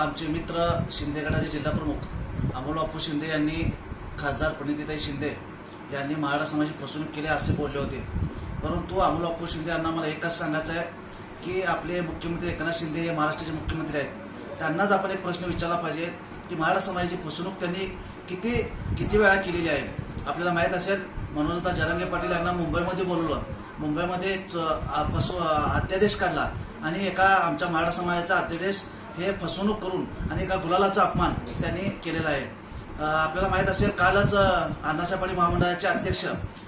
आमचे मित्र शिंदे गटाचे जिल्हा प्रमुख अमोल बापू शिंदे यांनी खासदार प्रणितीताई शिंदे यांनी मराठा समाजाची फसवणूक केली असे बोलले होते। परंतु अमोल बापू शिंदे यांना मला एकच सांगायचं आहे की आपले मुख्यमंत्री एकनाथ शिंदे हे महाराष्ट्राचे मुख्यमंत्री आहेत। त्यांनाच आपण एक प्रश्न विचारला पाहिजे की मराठा समाजाची फसवणूक त्यांनी किती वेळा केलेली आहे। आपल्याला माहीत असेल मनोजदादा जरांगे पाटील यांना मुंबईमध्ये बोलवलं, मुंबईमध्ये अध्यादेश काढला आणि एका आमच्या मराठा समाजाचा अध्यादेश हे फसवणूक करून आणि एका गुलालाचा अपमान त्यांनी केलेला आहे। आपल्याला माहीत असेल कालच अण्णासाहेब पाटील महामंडळाचे अध्यक्ष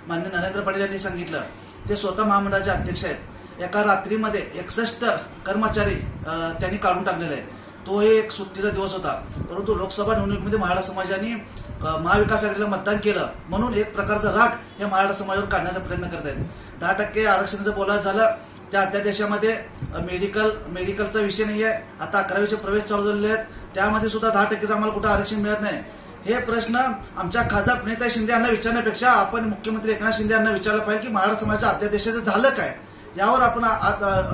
माननीय नरेंद्र पाटील यांनी सांगितलं ते स्वतः महामंडळाचे अध्यक्ष आहेत। एका रात्रीमध्ये 61 कर्मचारी त्यांनी काढून टाकलेले आहे। तो एक सुट्टीचा दिवस होता, परंतु लोकसभा निवडणुकीमध्ये मराठा समाजाने महाविकास आघाडीला मतदान केलं म्हणून एक प्रकारचा राग या मराठा समाजावर काढण्याचा प्रयत्न करत आहेत। 10% आरक्षणाचं बोलायचं झालं त्या अध्यादेशामध्ये मेडिकलचा विषय नाही आहे। आता 11वीचे प्रवेश चालू झालेले आहेत, त्यामध्ये सुद्धा 10%चं आम्हाला कुठं आरक्षण मिळत नाही। हे प्रश्न आमच्या खासदार प्रणितीताई शिंदे यांना विचारण्यापेक्षा आपण मुख्यमंत्री एकनाथ शिंदे यांना विचारलं पाहिजे की मराठा समाजाच्या अध्यादेशाचं झालं काय, यावर आपण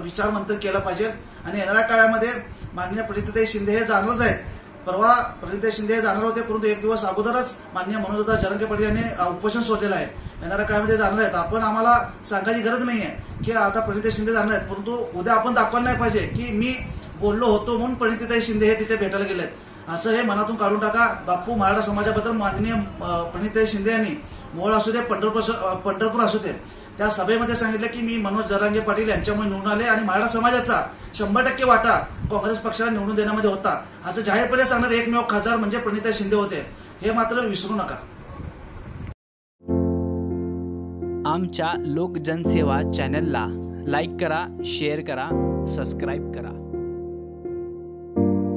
विचार मंथन केलं पाहिजे। आणि येणाऱ्या काळामध्ये माननीय प्रणितीताई शिंदे हे जाणारच आहेत। परवा प्रणितीताई शिंदे हे जाणार होते, परंतु एक दिवस अगोदरच माननीय मनोजदादा जरांगे पाटील यांनी उपोषण सोडलेलं आहे। येणाऱ्या काळामध्ये जाणार आहेत, आपण आम्हाला सांगायची गरज नाही आहे की आता प्रणितीताई शिंदे जाणार आहेत, परंतु उद्या आपण दाखवायला नाही पाहिजे की मी बोललो होतो म्हणून प्रणितीताई शिंदे हे तिथे भेटायला गेलेत, असं हे मनातून काढून टाका। बापू मराठा समाजाबद्दल माननीय प्रणितीताई शिंदे यांनी मोहोळ असू दे पंढरपूर असू दे त्या सभेमध्ये सांगितलं की मी मनोज जरांगे पाटील यांच्यामुळे निवडून आले आणि मराठा समाजाचा 100% वाटा काँग्रेस पक्षाला निवडून देण्यामध्ये होता, असं जाहीरपणे सांगणारे एकमेव खासदार म्हणजे प्रणितीताई शिंदे होते। हे मात्र विसरू नका। आमच्या लोकजनसेवा चॅनलला लाईक करा, शेअर करा, सबस्क्राईब करा।